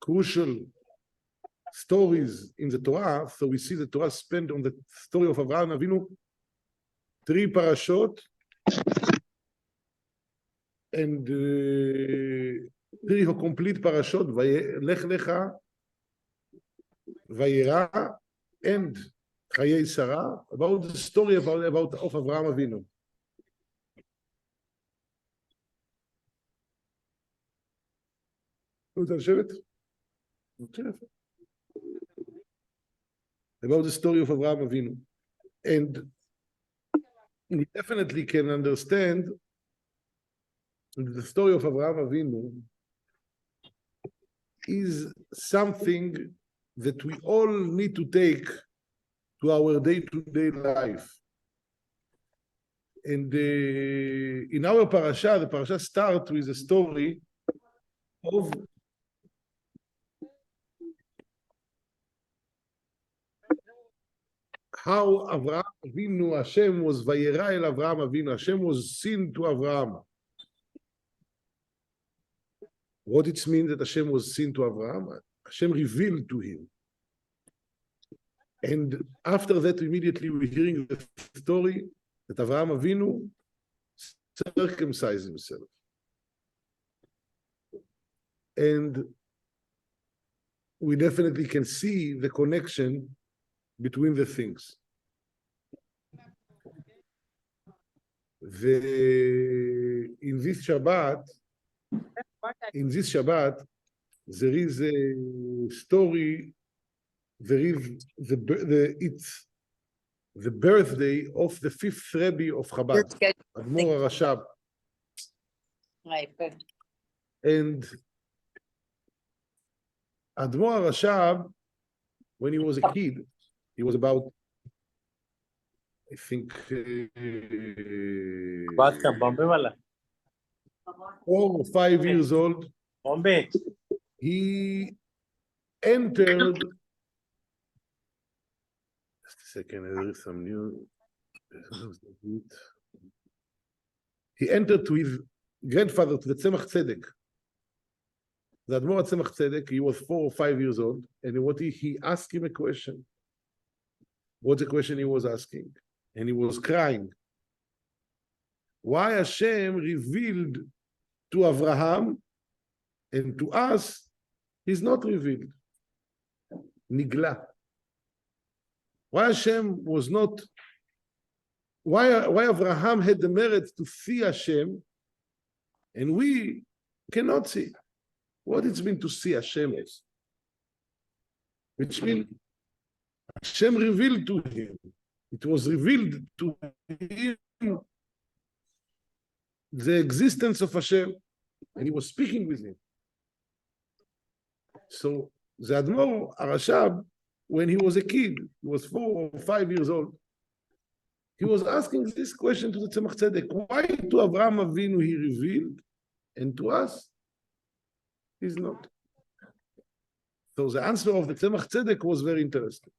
crucial stories in the Torah. So we see the Torah spent on the story of Avraham Avinu 3 parashot and 3 complete parashot, Lech Lecha, Vayera, and Chayei Sarah, about the story of Avraham Avinu. About the story of Avraham Avinu. And we definitely can understand the story of Avraham Avinu is something that we all need to take to our day-to-day life. And in our parasha, the parasha starts with a story of how Avraham Avinu, Hashem was Vayera el Avraham Avinu, Hashem was seen to Avraham. What it means that Hashem was seen to Avraham? Hashem revealed to him. And after that, immediately we're hearing the story that Avraham Avinu circumcised himself. And we definitely can see the connection between the things. In this Shabbat, there is a story. There is it's the birthday of the 5th Rebbe of Chabad, Admor HaRashab. Right. And Admor HaRashab, when he was a kid, he was about, I think, 4 or 5 years old. Bombay. He entered. Just a second, there is some new. He entered to his grandfather, to the Tzemach Tzedek. The Admor Tzemach Tzedek, he was 4 or 5 years old, and what he asked him a question. What's the question he was asking? And he was crying. Why Hashem revealed to Avraham and to us, he's not revealed. Nigla. Why Hashem was not, why Avraham had the merit to see Hashem and we cannot see? What it means to see Hashem is? Which means Hashem revealed to him. It was revealed to him the existence of Hashem, and he was speaking with him. So the Admor HaRashab, when he was a kid, he was 4 or 5 years old, he was asking this question to the Tzemach Tzedek. Why to Avraham Avinu he revealed, and to us he's not? So the answer of the Tzemach Tzedek was very interesting.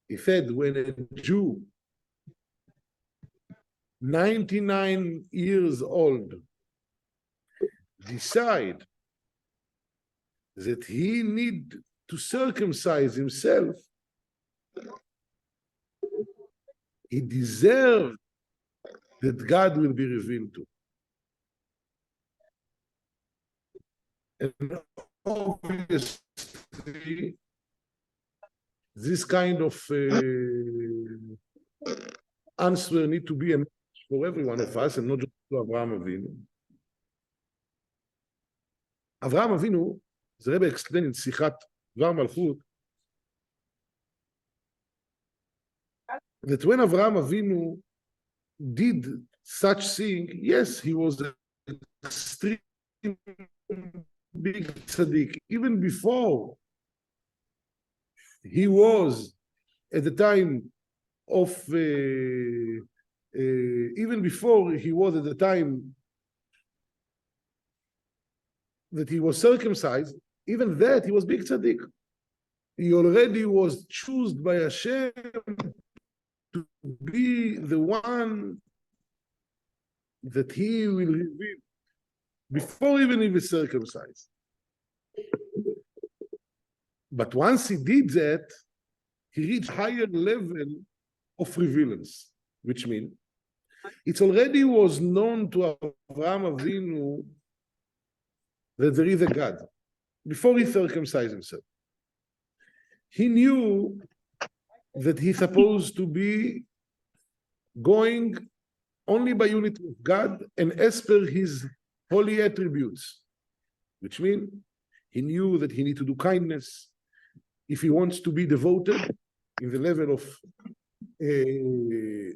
He said, when a Jew, 99 years old, decide that he need to circumcise himself, he deserves that God will be revealed to. And obviously, this kind of answer need to be a message for every one of us, and not just to Avraham Avinu. Avraham Avinu, the Rebbe explained in Sichat Dvar Malchut, that when Avraham Avinu did such thing, yes, he was an extreme big tzaddik. Even before he was at the time of, even before he was at the time that he was circumcised, even that he was big tzaddik. He already was chosen by Hashem to be the one that he will reveal before even he was circumcised. But once he did that, he reached higher level of revealance, which means it already was known to Avraham Avinu that there is a God before he circumcised himself. He knew that he's supposed to be going only by unity of God and as per his holy attributes, which means he knew that he needs to do kindness if he wants to be devoted in the level of a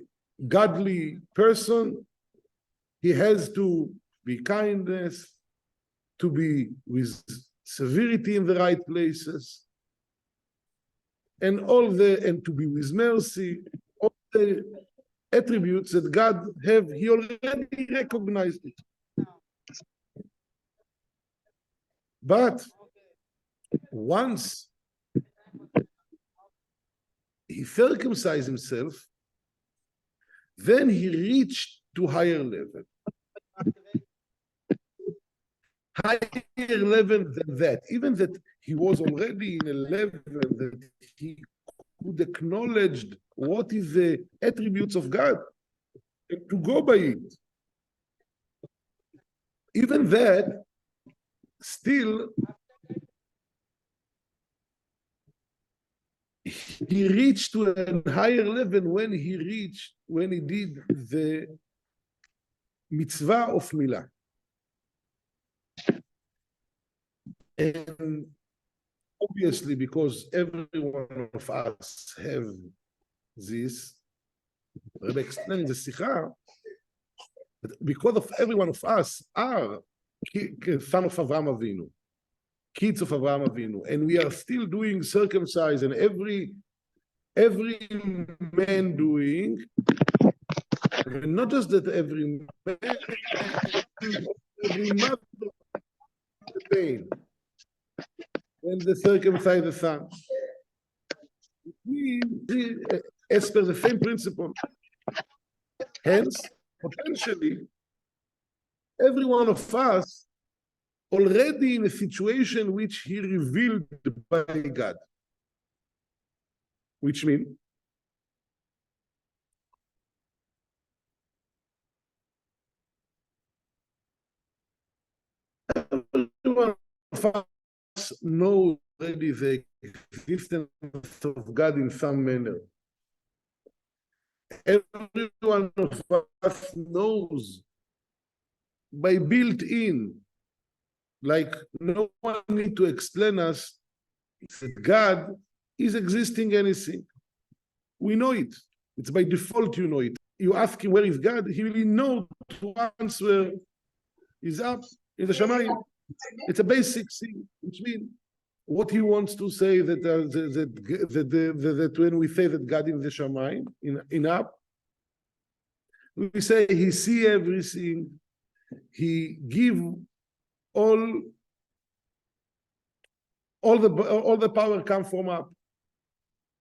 godly person. He has to be kindness, to be with severity in the right places, and to be with mercy, all the attributes that God have, he already recognized it. But once he circumcised himself, then he reached to higher level. Higher level than that, even that he was already in a level that he could acknowledge what is the attributes of God and to go by it. Even that, still, he reached to a higher level when he did the mitzvah of milah. And obviously, because every one of us have this, Rebbe explained in the Sikha, that because of every one of us are son of Avraham Avinu, kids of Avraham Avinu, and we are still doing circumcise, and every man doing, and not just that every man, every mother the pain when they circumcise the son. As per the same principle. Hence, potentially, every one of us already in a situation which he revealed by God. Which means every one of us knows already the existence of God in some manner. Every one of us knows by built-in, like no one need to explain us that God is existing anything. We know it. It's by default you know it. You ask him where is God, he will know to answer is up in the Shamayim. It's a basic thing, which means what he wants to say that when we say that God in the Shamayim, in up, we say he see everything, he give all the power come from up.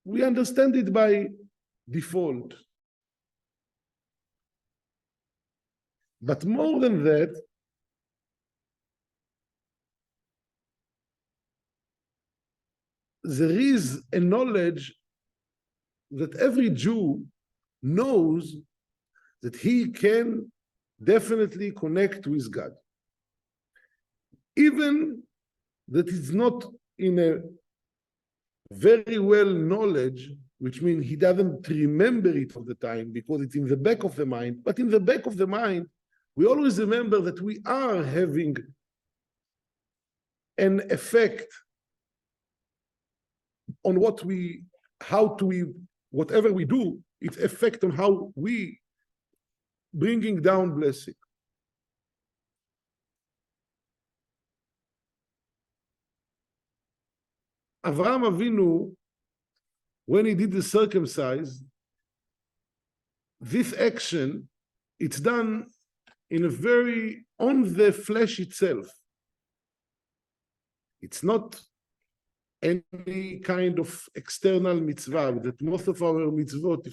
We understand it by default. But more than that, there is a knowledge that every Jew knows that he can definitely connect with God. Even that it's not in a very well knowledge, which means he doesn't remember it all the time because it's in the back of the mind, but in the back of the mind, we always remember that we are having an effect on whatever we do, its effect on how we bringing down blessing. Avraham Avinu, when he did the circumcise, this action, it's done in a very, on the flesh itself. It's not any kind of external mitzvah that most of our mitzvot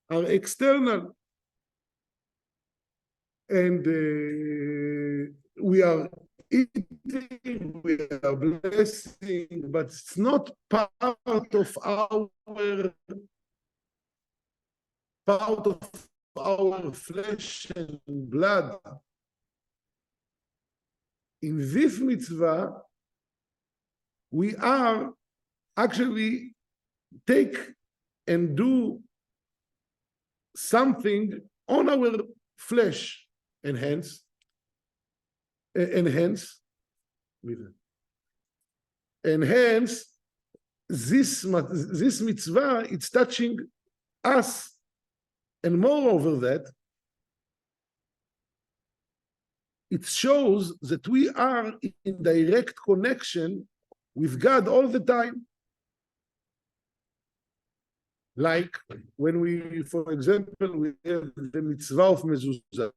are external. And we are eating, we are blessing, but it's not part of our flesh and blood. In this mitzvah, we are actually take and do something on our flesh, and hence this mitzvah, it's touching us, and moreover that, it shows that we are in direct connection with God all the time. Like when we, for example, we have the mitzvah of mezuzah.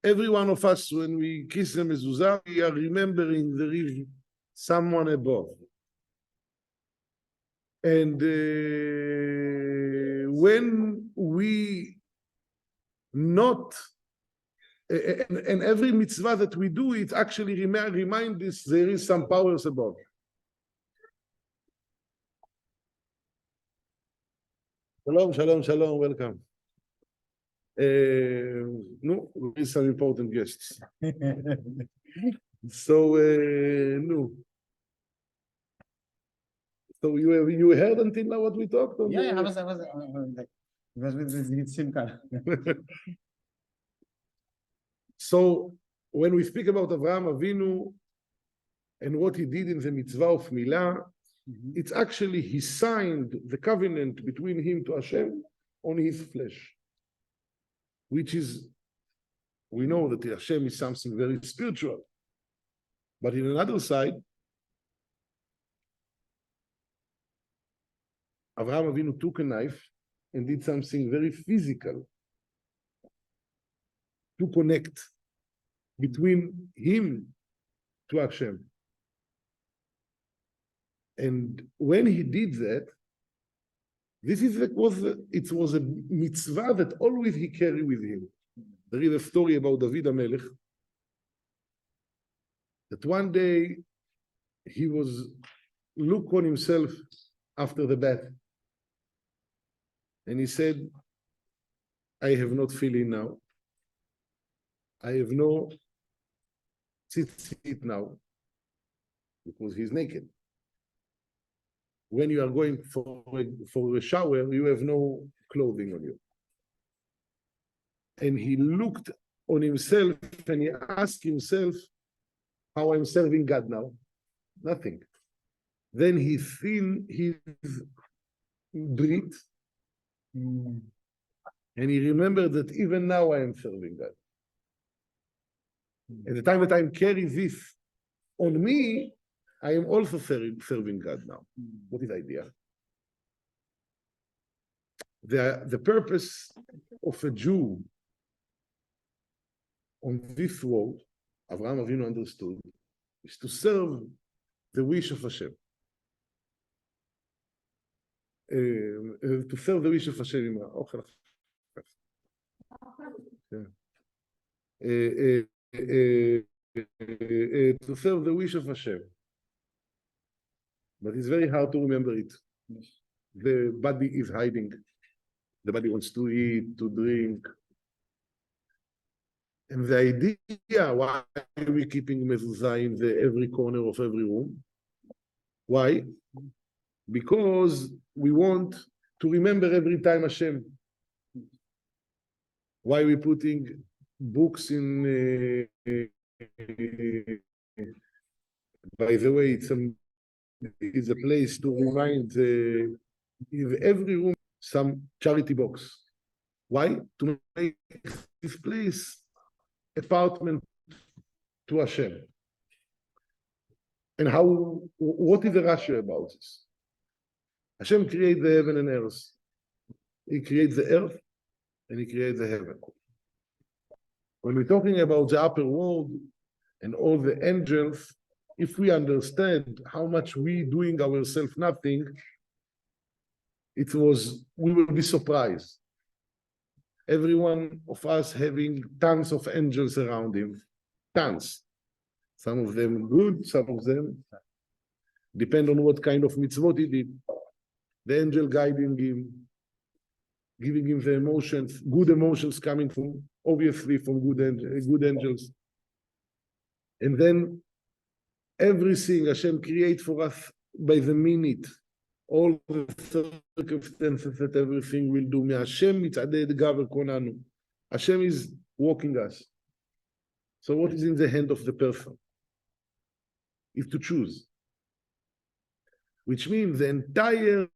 Every one of us, when we kiss the mezuzah, we are remembering there is someone above. And when we not, and every mitzvah that we do, it actually remind us there is some powers above. Shalom, shalom, shalom, welcome. No, there is some important guests. So, no. So you heard until now what we talked? Yeah, I was like, with Simcha. So when we speak about Avraham Avinu and what he did in the mitzvah of Milah, it's actually he signed the covenant between him to Hashem on his flesh, which is, we know that Hashem is something very spiritual, but in another side, Avraham Avinu took a knife and did something very physical to connect between him to Hashem. And when he did that, it was a mitzvah that always he carried with him. There is a story about David HaMelech, that one day he was look on himself after the bath, and he said, I have not feeling now. I have no tzitzit now, because he's naked. When you are going for a shower, you have no clothing on you. And he looked on himself and he asked himself, how I'm serving God now? Nothing. Then he feel his breath, and he remembered that even now I am serving God. At the time that I'm carrying this on me, I am also serving God now. What is the idea? The purpose of a Jew on this world, Avraham Avinu understood, is to serve the wish of Hashem. To serve the wish of Hashem. To serve the wish of Hashem. But it's very hard to remember it. The body is hiding. The body wants to eat, to drink. And the idea, why are we keeping mezuzah in every corner of every room? Why? Because we want to remember every time Hashem. Why are we putting books in... by the way, it's a place to remind in every room some charity box. Why? To make this place apartment to Hashem. And what is the rationale about this? Hashem created the heaven and earth. He creates the earth and he creates the heaven. When we're talking about the upper world and all the angels, if we understand how much we doing ourselves nothing, we will be surprised. Every one of us having tons of angels around him, tons. Some of them good, some of them depend on what kind of mitzvot he did. The angel guiding him, giving him the emotions, good emotions coming from, obviously from good angels. And then everything Hashem create for us by the minute, all the circumstances that everything will do. Hashem mitzadeh gaver konanu. Hashem is walking us. So what is in the hand of the person? Is to choose. Which means the entire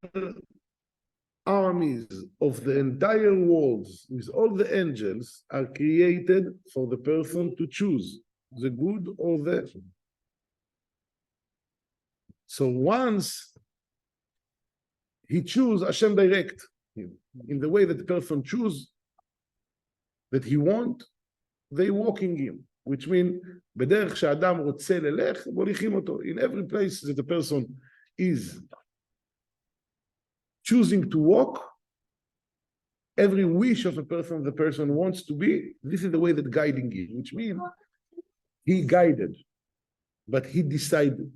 armies of the entire worlds with all the angels are created for the person to choose the good or the. So once he chooses, Hashem direct him in the way that the person choose that he want, they walking him, which means בדרך שאדם רוצה ללך, מוליכים אותו. In every place that the person is choosing to walk, every wish of a person the person wants to be, this is the way that guiding is, which means he guided, but he decided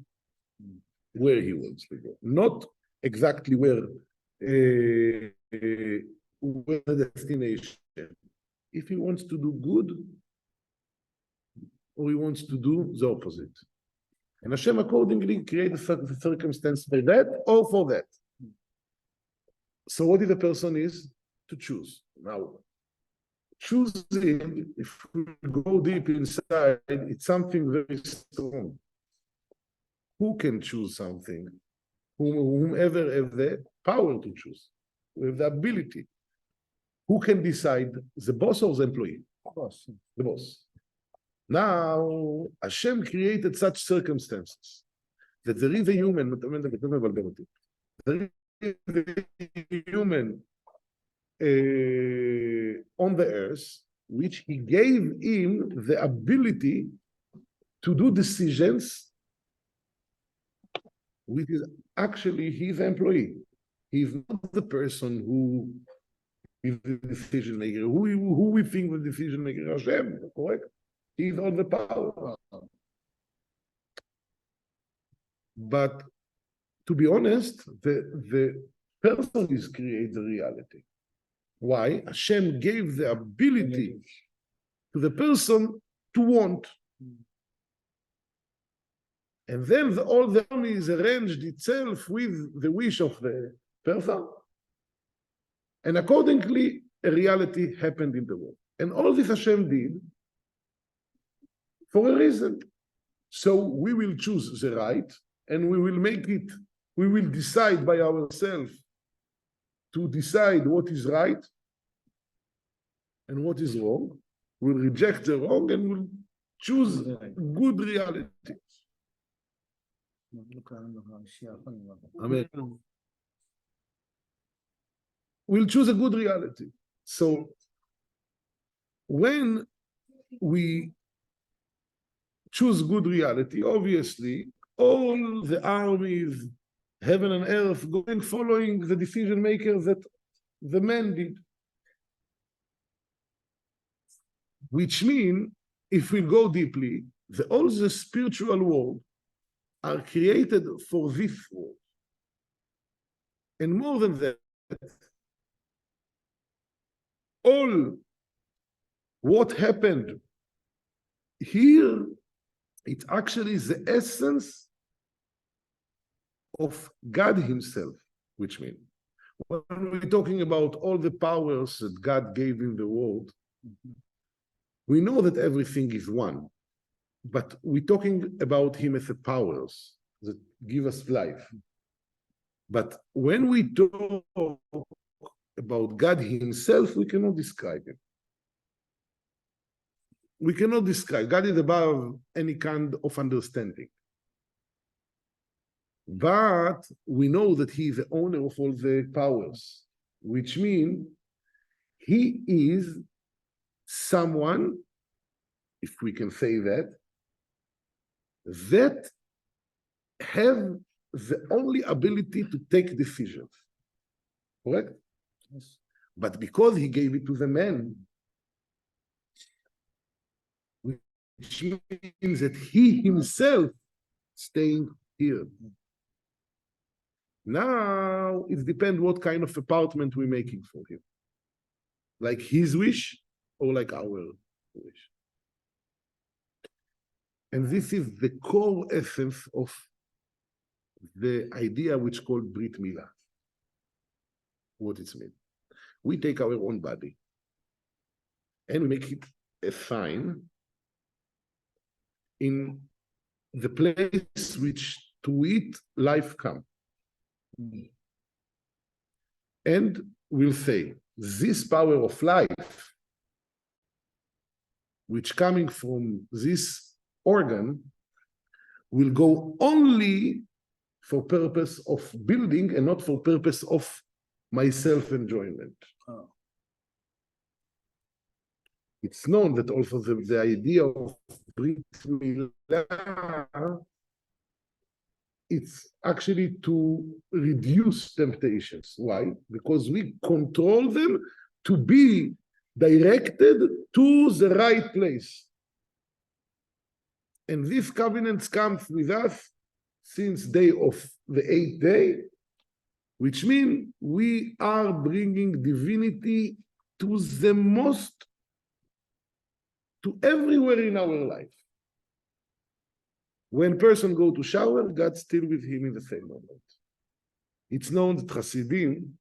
where he wants to go, not exactly where the destination. If he wants to do good, or he wants to do the opposite. And Hashem accordingly created the circumstance for that or for that. So what if the person is to choose? Now, choosing, if we go deep inside, it's something very strong. Who can choose something? Whomever has the power to choose, who have the ability. Who can decide? The boss or the employee? The boss. Now, Hashem created such circumstances that there is a human, there is a human on the earth, which he gave him the ability to do decisions, which is actually his employee. He's not the person who is the decision maker. Who we think the decision maker? Hashem, correct? He's all the power. But to be honest, the person is creates the reality. Why? Hashem gave the ability to the person to want. And then all the army is arranged itself with the wish of the person. And accordingly, a reality happened in the world. And all this Hashem did for a reason. So we will choose the right, and we will make it, we will decide by ourselves to decide what is right and what is wrong. We'll reject the wrong and we'll choose good reality. Amen. We'll choose a good reality. So when we choose good reality, obviously, all the armies, heaven and earth, going following the decision maker that the man did. Which means, if we go deeply, all the spiritual world are created for this world. And more than that, all what happened here, it actually is the essence of God himself, which means when we're talking about all the powers that God gave in the world, we know that everything is one, but we're talking about him as the powers that give us life. But when we talk about God himself, we cannot describe him. We cannot describe. God is above any kind of understanding. But we know that he is the owner of all the powers, which means he is someone, if we can say that, that have the only ability to take decisions. Correct? Yes. But because he gave it to the man, which means that he himself staying here. Now it depends what kind of apartment we're making for him. Like his wish or like our wish. And this is the core essence of the idea which called Brit Milah. What it means. We take our own body and we make it a sign in the place which to it life comes. And we'll say, this power of life, which coming from this organ, will go only for purpose of building and not for purpose of my self-enjoyment. Oh. It's known that also the idea of Brit Milah, it's actually to reduce temptations. Why? Because we control them to be directed to the right place. And this covenant comes with us since day of the 8th day, which means we are bringing divinity to the most, to everywhere in our life. When person go to shower, God's still with him in the same moment. It's known that Hasidim,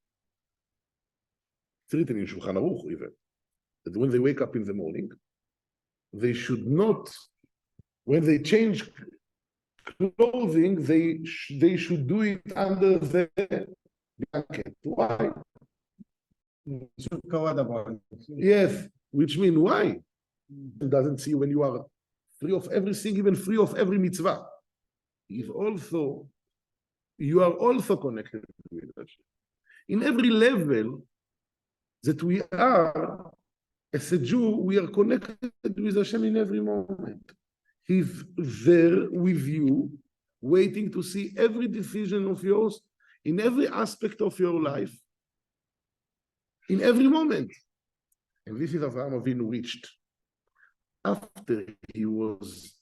it's written in Shulchan Aruch even, that when they wake up in the morning, they should not, when they change clothing, they should do it under the blanket. Why? Should cover the body. Yes, which means why? It doesn't see when you are free of everything, even free of every mitzvah. If also, you are also connected with Hashem. In every level that we are, as a Jew, we are connected with Hashem in every moment. He's there with you, waiting to see every decision of yours, in every aspect of your life, in every moment. And this is Avraham Avinu reached after he was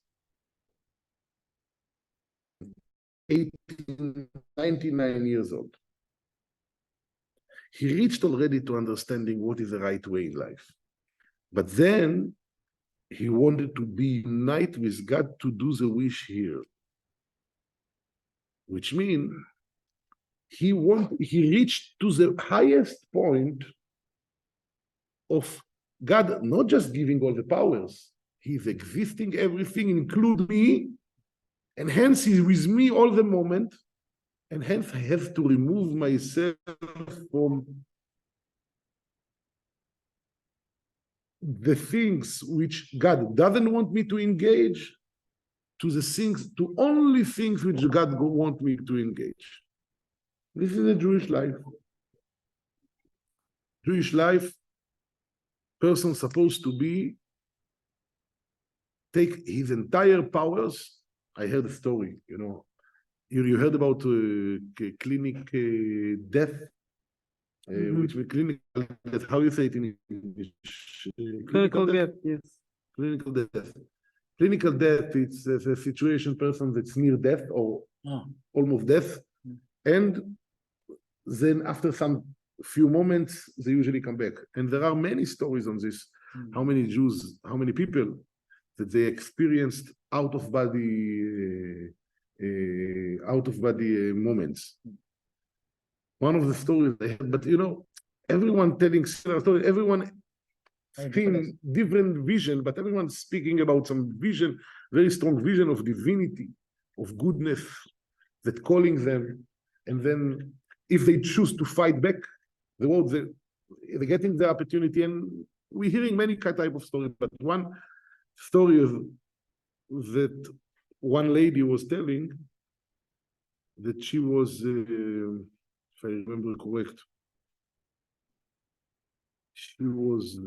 99 years old. He reached already to understanding what is the right way in life. But then he wanted to be united with God to do the wish here. Which means he reached to the highest point of God, not just giving all the powers, he's existing everything, include me, and hence he's with me all the moment, and hence I have to remove myself from the things which God doesn't want me to engage, to the things, to only things which God wants me to engage. This is a Jewish life. Jewish life, person supposed to be, take his entire powers. I heard a story, you heard about clinic death, which means clinical death. How you say it in English? Clinical death, yes. Clinical death. Clinical death, it's a situation person that's near death or almost death. And then after some few moments, they usually come back. And there are many stories on this. How many Jews, how many people that they experienced out-of-body moments. One of the stories they had, but everyone telling similar stories, everyone seeing different vision, but everyone speaking about some vision, very strong vision of divinity, of goodness, that calling them, and then if they choose to fight back, they're getting the opportunity, and we're hearing many type of stories, but one story that one lady was telling, that she was, if I remember correct, she was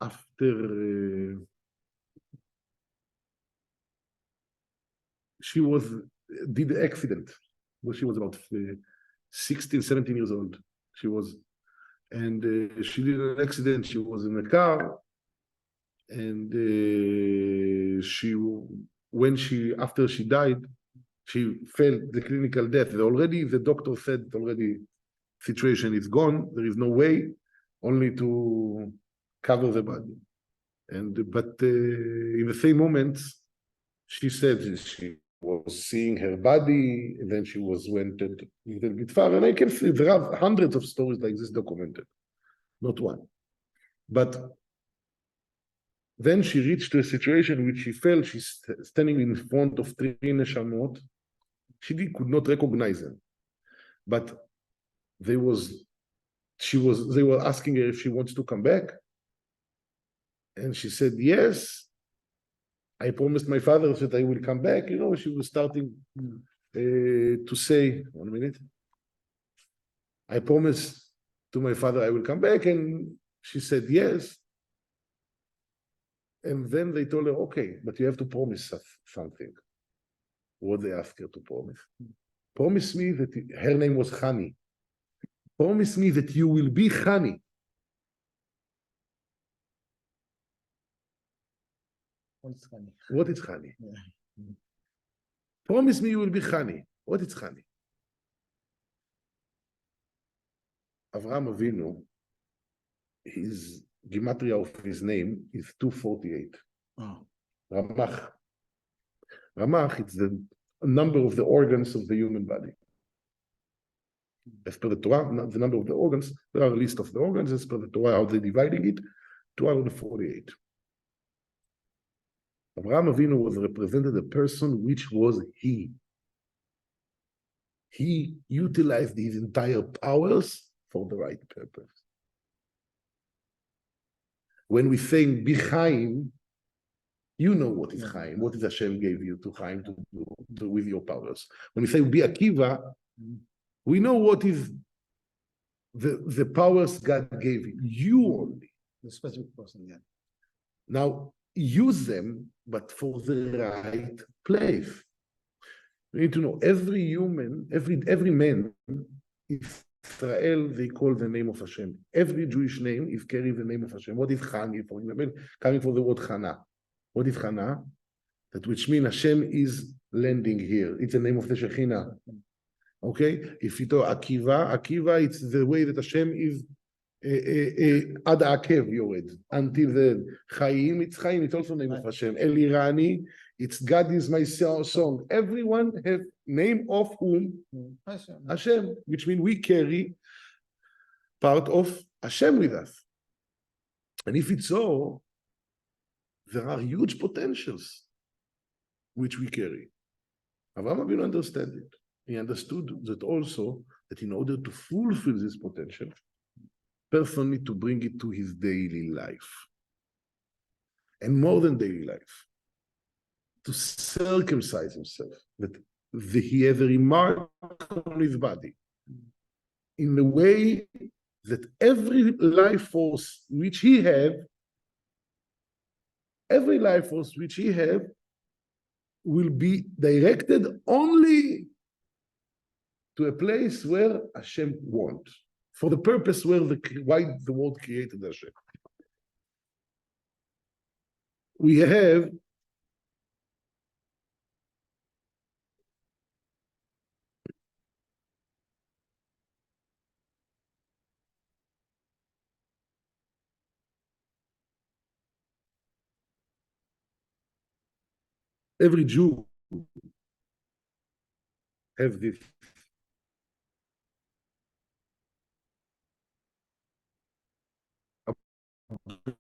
after she did the accident when she was about 16, 17 years old. She was, and she did an accident. She was in a car, and after she died, she felt the clinical death. Already the doctor said already situation is gone. There is no way, only to cover the body. But in the same moment, she said she was seeing her body, and then she went a little bit far. And I can see there are hundreds of stories like this documented, not one. But then she reached to a situation which she felt she's standing in front of three neshamot. Could not recognize them, but they were asking her if she wants to come back, and she said yes. I promised my father that I will come back. You know, she was starting to say, 1 minute. I promised to my father I will come back, and she said yes. And then they told her, okay, but you have to promise us something. What they asked her to promise. Promise me that her name was Hani. Promise me that you will be Hani. What's funny? What is Hani? Yeah. Promise me you will be Hani. What is Hani? Avraham Avinu, his gematria of his name is 248. Oh. Ramach. Ramach, it's the number of the organs of the human body. As per the Torah, the number of the organs, there are a list of the organs. As per the Torah, how they're dividing it, 248. Avraham Avinu was represented a person which was he. He utilized his entire powers for the right purpose. When we say be Chaim, you know what is Chaim, what is Hashem gave you to Chaim to do with your powers. When we say be Akiva, we know what is the powers God gave you. You only. The specific person, yeah. Now, use them, but for the right place. We need to know every human, every man, Israel, they call the name of Hashem. Every Jewish name is carrying the name of Hashem. What is Chani, for example? Coming from the word Chana. What is Chana? That which means Hashem is landing here. It's the name of the Shekhinah. Okay? If you talk Akiva, it's the way that Hashem is Ad Akev Yored. Until the Chaim, it's also the name of Hashem. Elirani, it's God is my song. Everyone has name of whom? Hashem, which means we carry part of Hashem with us. And if it's so, there are huge potentials which we carry. Avraham Avinu understood it. He understood that also that in order to fulfill this potential, person need to bring it to his daily life. And more than daily life, to circumcise himself, that he has a remark on his body in a way that every life force which he have, will be directed only to a place where Hashem wants, for the purpose why the world created Hashem. We have every Jew have this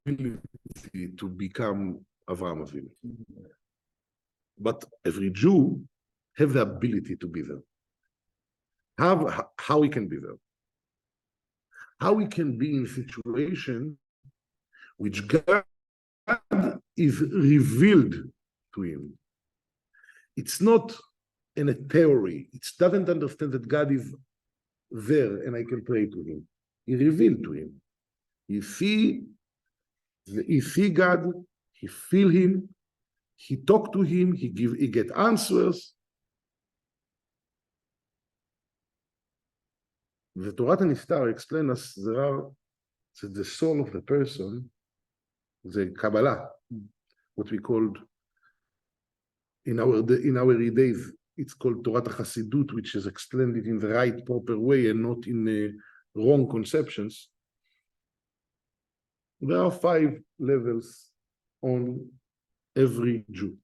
ability to become Avraham Avinu. But every Jew have the ability to be there. How he can be there? How he can be in a situation which God is revealed to him. It's not in a theory. It doesn't understand that God is there and I can pray to him. He revealed to him. He see God, he feel him, he talk to him, he get answers. The Torah Nistar explains us that the soul of the person, the Kabbalah, what we called in our days, it's called Torah Hasidut, which is explained it in the right, proper way and not in wrong conceptions. There are 5 levels on every Jew,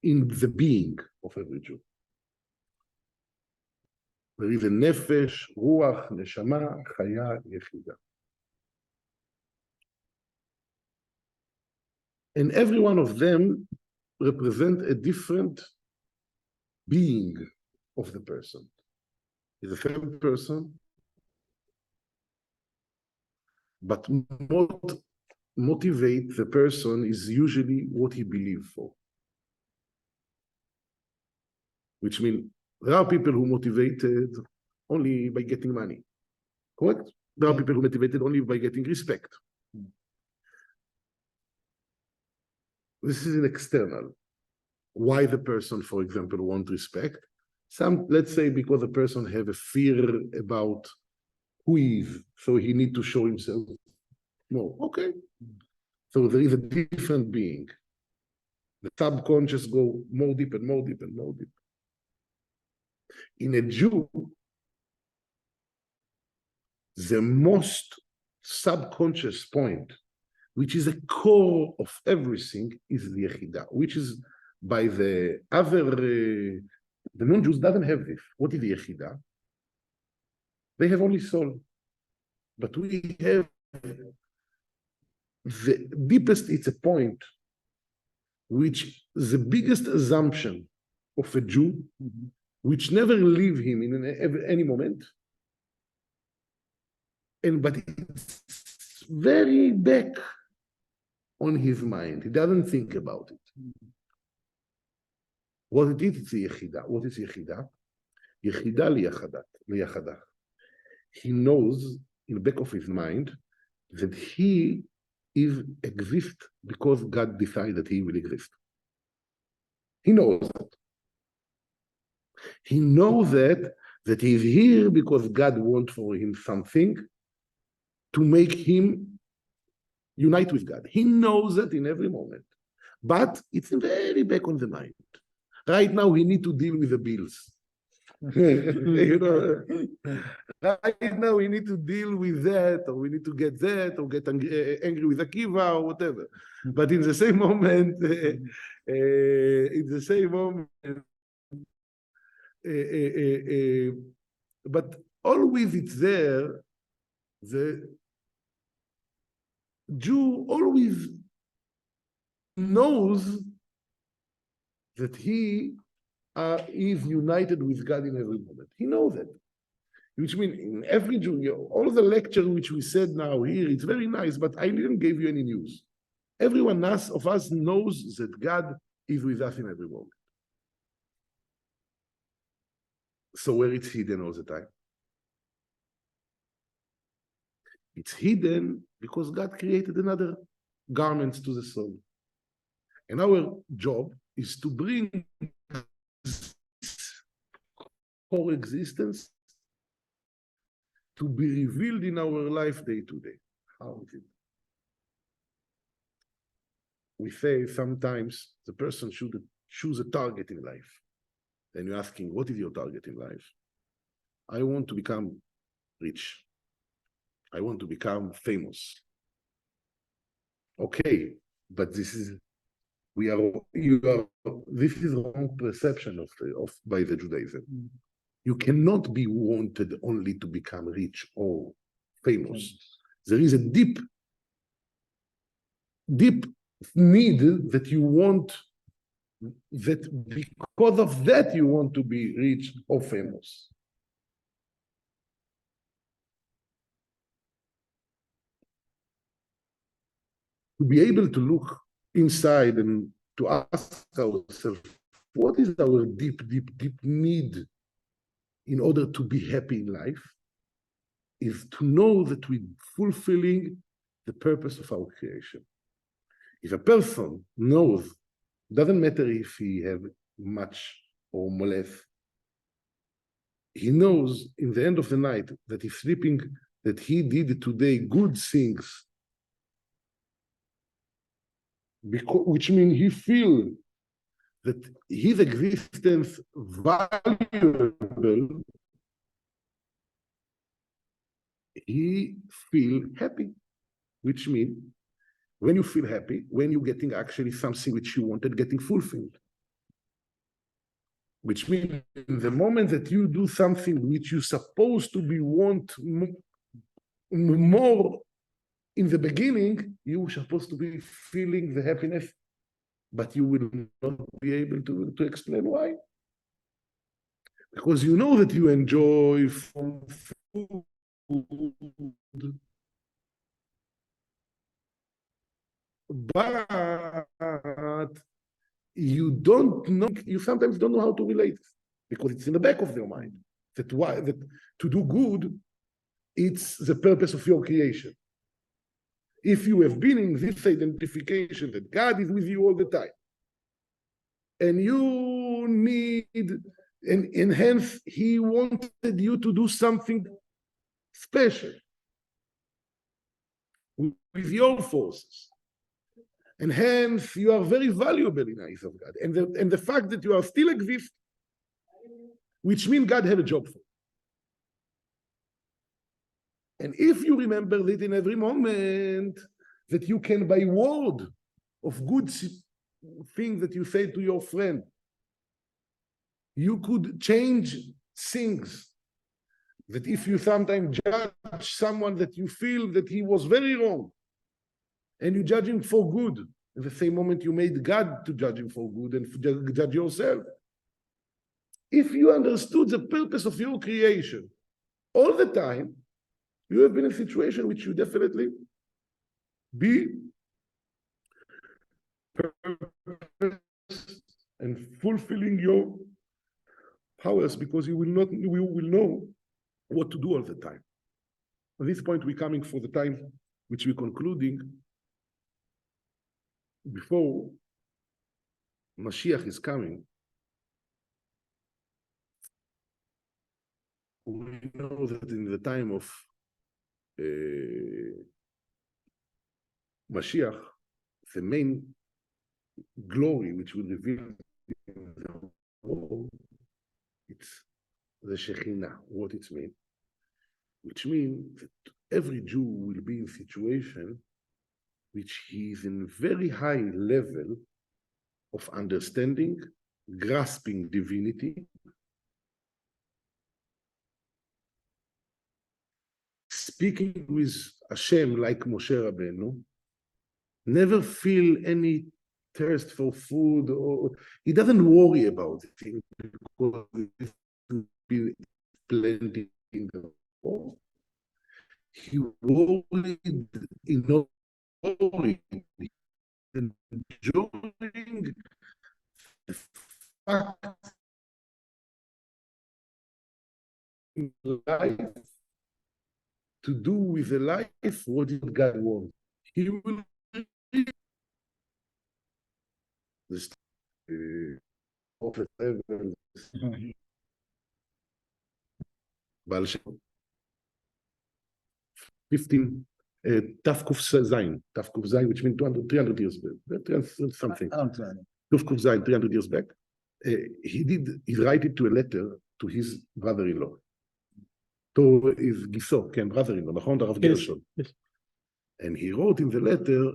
in the being of every Jew. There is a nefesh, ruach, neshama, chaya, yechida. And every one of them represent a different being of the person. Is the same person, but what motivates the person is usually what he believes for. Which means there are people who are motivated only by getting money. Correct? There are people who are motivated only by getting respect. This is an external. Why the person, for example, wants respect? Let's say because the person have a fear about who he is, so he need to show himself more. Okay. So there is a different being. The subconscious go more deep and more deep and more deep. In a Jew, the most subconscious point, which is a core of everything, is the Yechida, which is by the other, the non-Jews doesn't have this. What is the Yechida? They have only soul. But we have the deepest, it's a point, which the biggest assumption of a Jew, which never leave him in any moment, but it's very back on his mind. He doesn't think about it. What it is, it's the Yechida. What is Yechida? Yechida liyachadach. He knows in the back of his mind that he exists because God decided that he will exist. He knows that. He knows that he is here because God wants for him something to make him unite with God. He knows that in every moment. But it's very back on the mind. Right now, we need to deal with the bills. You know, right now we need to deal with that, or we need to get that, or get angry with Akiva, or whatever. But in the same moment, but always it's there. The Jew always knows that he is united with God in every moment. He knows that. Which means in every Jew, all the lecture which we said now here, it's very nice, but I didn't give you any news. Everyone of us knows that God is with us in every moment. So where it's hidden all the time? It's hidden because God created another garment to the soul. And our job is to bring core existence to be revealed in our life day to day. How is it? We say sometimes the person should choose a target in life. Then you're asking, what is your target in life? I want to become rich. I want to become famous. Okay, but this is wrong perception of by the Judaism. You cannot be wanted only to become rich or famous. There is a deep need that you want, that because of that you want to be rich or famous. To be able to look inside and to ask ourselves, what is our deep need in order to be happy in life, is to know that we're fulfilling the purpose of our creation. If a person knows, doesn't matter if he have much or less, he knows in the end of the night that he's sleeping, that he did today good things which means he feels that his existence valuable, he feel happy, which means when you feel happy, when you're getting actually something which you wanted getting fulfilled. Which means in the moment that you do something which you're supposed to be want more in the beginning, you're supposed to be feeling the happiness, but you will not be able to explain why. Because you know that you enjoy from food, but you don't know, you sometimes don't know how to relate because it's in the back of their mind that to do good, it's the purpose of your creation. If you have been in this identification that God is with you all the time, and you need, and hence He wanted you to do something special with your forces. And hence you are very valuable in the eyes of God. And the fact that you are still exist, which means God had a job for you. And if you remember that in every moment that you can, by word of good things that you say to your friend, you could change things. That if you sometimes judge someone that you feel that he was very wrong, and you judge him for good, in the same moment you made God to judge him for good and judge yourself. If you understood the purpose of your creation all the time, you have been in a situation which you definitely be and fulfilling your powers, because you will know what to do all the time. At this point, we're coming for the time which we're concluding before Mashiach is coming. We know that in the time of Mashiach, the main glory which will reveal in the world, it's the Shekhinah, what it means. Which means that every Jew will be in a situation which he is in very high level of understanding, grasping divinity, speaking with Hashem like Moshe Rabbeinu, never feel any thirst for food, or he doesn't worry about it because it's been plenty in the world. He worried in worry, enjoying the fact in life to do with the life what did God want. He will this of the level Baal Shem 15 Tafkuf Zayin, which means 300 years back, something. Tafkuf Zayin, 300 years back. He wrote it to a letter to his brother-in-law. To his Giso, brother-in-law, נכון? הרב גרשון. And he wrote in the letter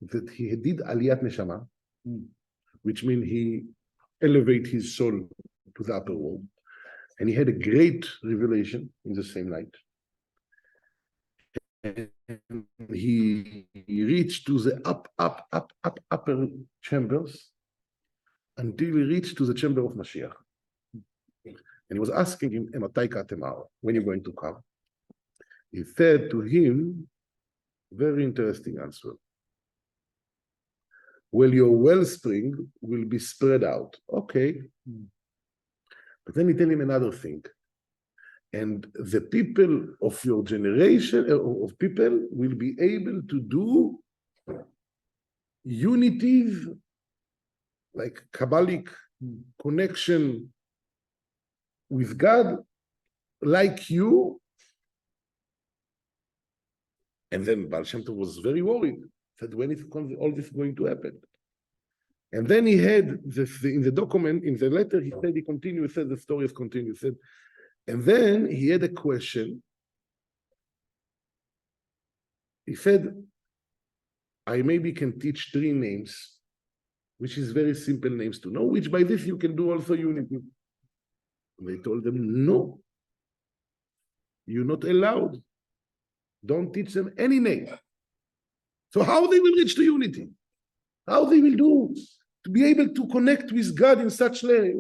that he did Aliyat Neshama, which means he elevated his soul to the upper world. And he had a great revelation in the same night. And he reached to the upper chambers until he reached to the chamber of Mashiach. And he was asking him, when are you going to come? He said to him, very interesting answer. Well, your wellspring will be spread out. Okay. But then he tell him another thing. And the people of your generation, of people, will be able to do unities, like Kabbalic connection with God, like you, And then Baal Shem Tov was very worried, said, when is all this going to happen? And then he had this in the document, in the letter, he said, he said, the story has continued, he said, and then he had a question. He said, I maybe can teach 3 names, which is very simple names to know, which by this you can do also unity. And they told them, no, you're not allowed. Don't teach them any name. So how they will reach to unity? How they will do to be able to connect with God in such way?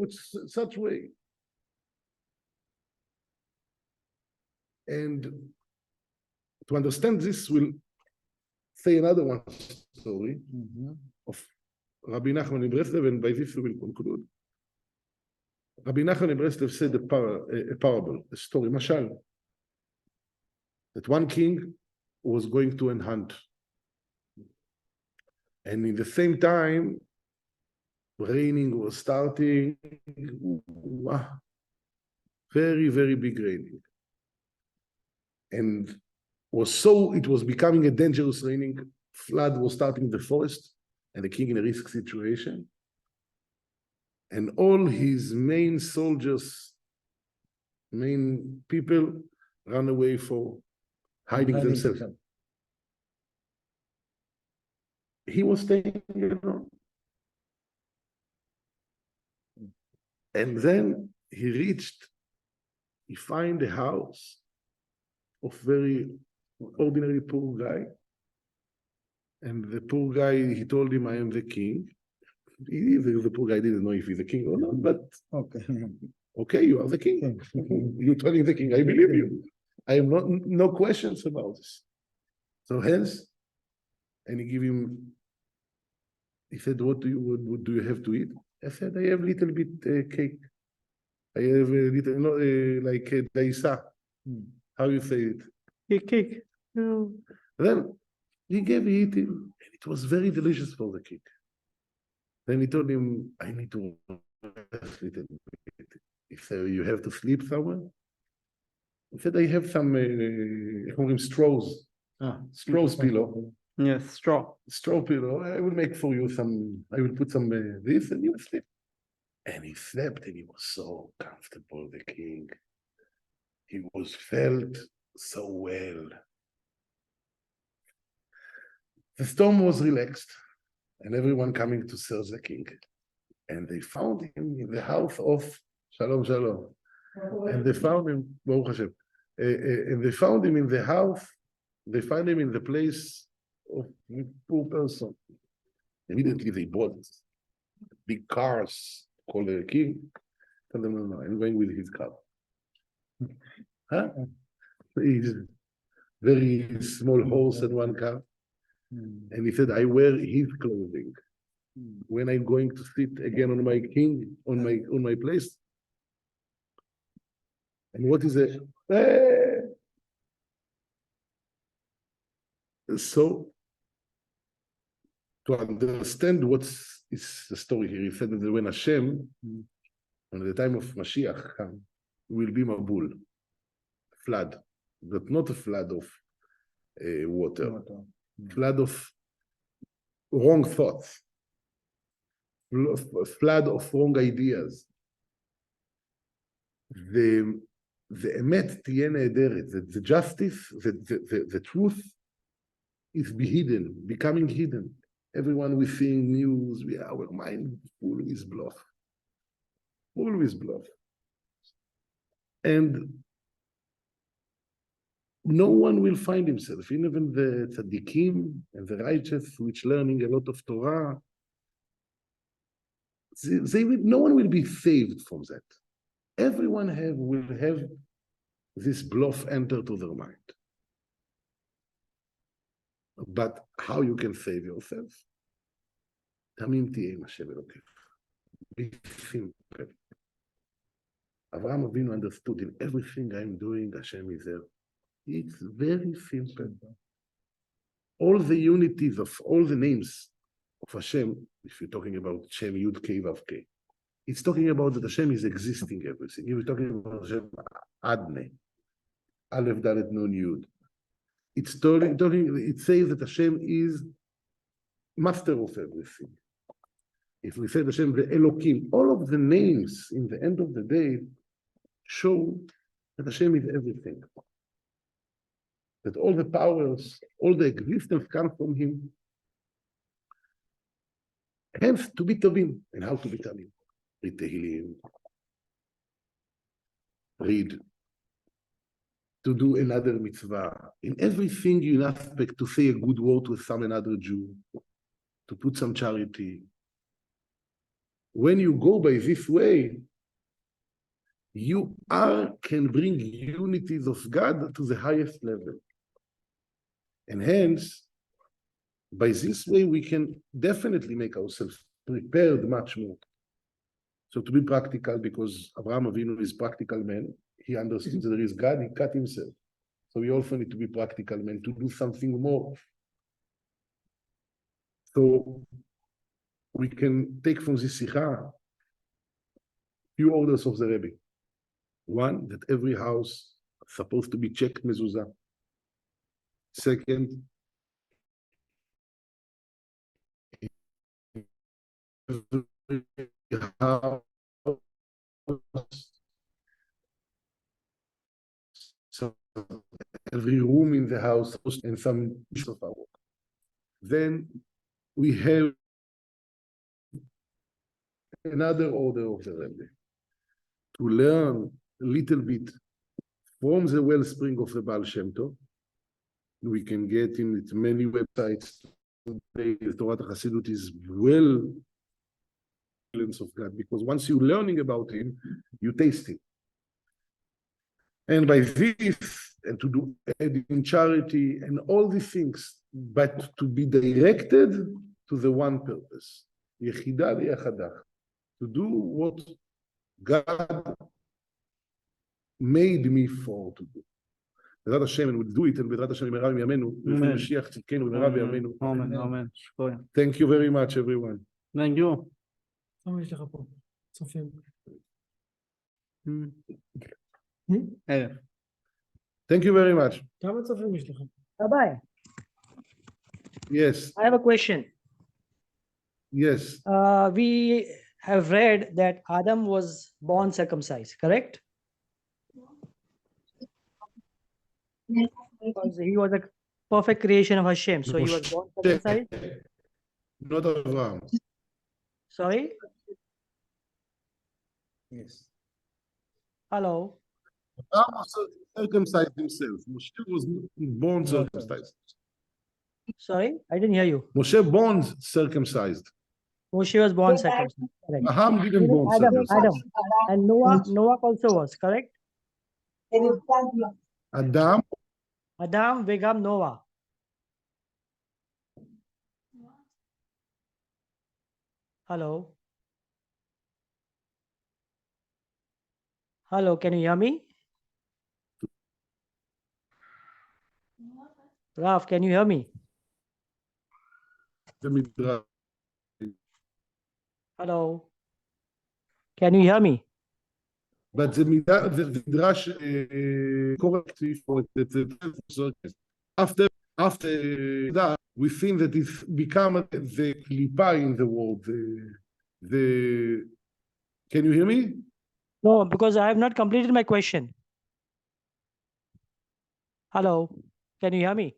And to understand this, we'll say another one story of Rabbi Nachman in Breslev, and by this we will conclude. Rabbi Nachman in Breslev said a parable, a story, mashal, that one king was going to hunt. And in the same time, raining was starting, very, very big raining. And it was becoming a dangerous raining. Flood was starting in the forest, and the king in a risk situation. And all his main soldiers, main people, ran away for hiding themselves. He was staying alone. And then he find a house of very ordinary poor guy. And the poor guy, he told him, I am the king. The poor guy didn't know if he's the king or not, but okay, you are the king. You're telling the king, I believe you. I have no questions about this. So hence, and he said, what do you have to eat? I said, I have a little bit cake. I have a little, like a daisa. How you say it? Cake. No. Then he gave it, and it was very delicious for the king. Then he told him, I need to rest a little bit. He said, you have to sleep somewhere? He said, I have some, straws. Straws pillow. Yes, straw. Straw pillow. I will make for you I will put some this, and you will sleep. And he slept, and he was so comfortable, the king. He felt so well. The storm was relaxed, and everyone coming to serve the king. And they found him in the house of Shalom Shalom. And they found him, Baruch Hashem. And they found him in the house. They found him in the place of the poor person. Immediately they bought big cars, called the king. Tell them, no, I'm going with his car. Huh? He's very small horse and one car. And he said, I wear his clothing. When I'm going to sit again on my king, on my place. And what is it? So, to understand what is the story here, he said that when Hashem, on the time of Mashiach, will be Mabul, flood, but not a flood of water, flood of wrong thoughts, flood of wrong ideas. The emet tiyeh nehederet, the justice, the truth is becoming hidden. Everyone we seeing news, our mind full with bluff. And no one will find himself, even the tzaddikim and the righteous, which learning a lot of Torah, no one will be saved from that. Everyone will have this bluff enter to their mind. But how you can save yourself? Tamim tiyeh im Hashem Elokecha. Be simple. Avraham Avinu understood in everything I'm doing, Hashem is there. It's very simple. All the unities of all the names of Hashem, if you're talking about Shem Yud Kei Vav Kei, it's talking about that Hashem is existing everything. You're talking about Hashem Adne, Aleph Dalet Nun Yud. it says that Hashem is master of everything. If we say Hashem the Elokim, all of the names in the end of the day show that Hashem is everything. That all the powers, all the existence come from Him. Hence, to be Tovim. And how to be Tovim? Read Tehillim. Read. To do another mitzvah. In everything you aspect, to say a good word to some another Jew. To put some charity. When you go by this way, you can bring unities of God to the highest level. And hence, by this way, we can definitely make ourselves prepared much more. So to be practical, because Abraham Avinu is practical man, he understands that there is God, he cut himself. So we also need to be practical men to do something more. So we can take from this sikha few orders of the Rebbe. One, that every house is supposed to be checked mezuzah. Second, every house, so every room in the house and some piece of our work. Then we have another order of the Rebbe to learn a little bit from the wellspring of the Baal Shem Tov. We can get in it many websites today. The Torah Hasidut is well of God, because once you're learning about Him, you taste Him. And by this, and to do adding charity and all these things, but to be directed to the one purpose. Yechidah v'yachadach. To do what God made me for to do. B'ezrat Hashem, and we'll do it, and B'ezrat Hashem, Rebbe Yamenu, Rebbe Moshiach Tzidkenu, Rebbe Yamenu. Amen, amen. Thank you very much, everyone. Thank you. כמה יש לך פה? צופים. Thank you very much. כמה צופים יש לך? Rabbi, Yes, I have a question. yes. We have read that Adam was born circumcised, correct? Because he was a perfect creation of Hashem, so he was born circumcised. Not Avraham. Sorry? Yes. Hello? Abraham was circumcised himself. Moshe was born circumcised. Sorry? I didn't hear you. Moshe born circumcised. Moshe was born circumcised. Correct. Abraham didn't born Adam, circumcised. and Noah also was, correct? Adam, Adam, Vegam, Noah. Hello? Hello, can you hear me? Raf, can you hear me? the Midrash. Hello? Can you hear me? But the Midrash correctly for it. After that, we think that it's become the klipa in the world. Can you hear me? No, because I have not completed my question. Hello? Can you hear me?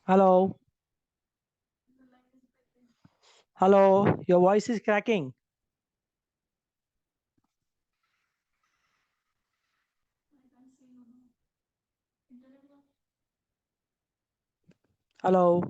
Hello? Hello? Your voice is cracking. Hello?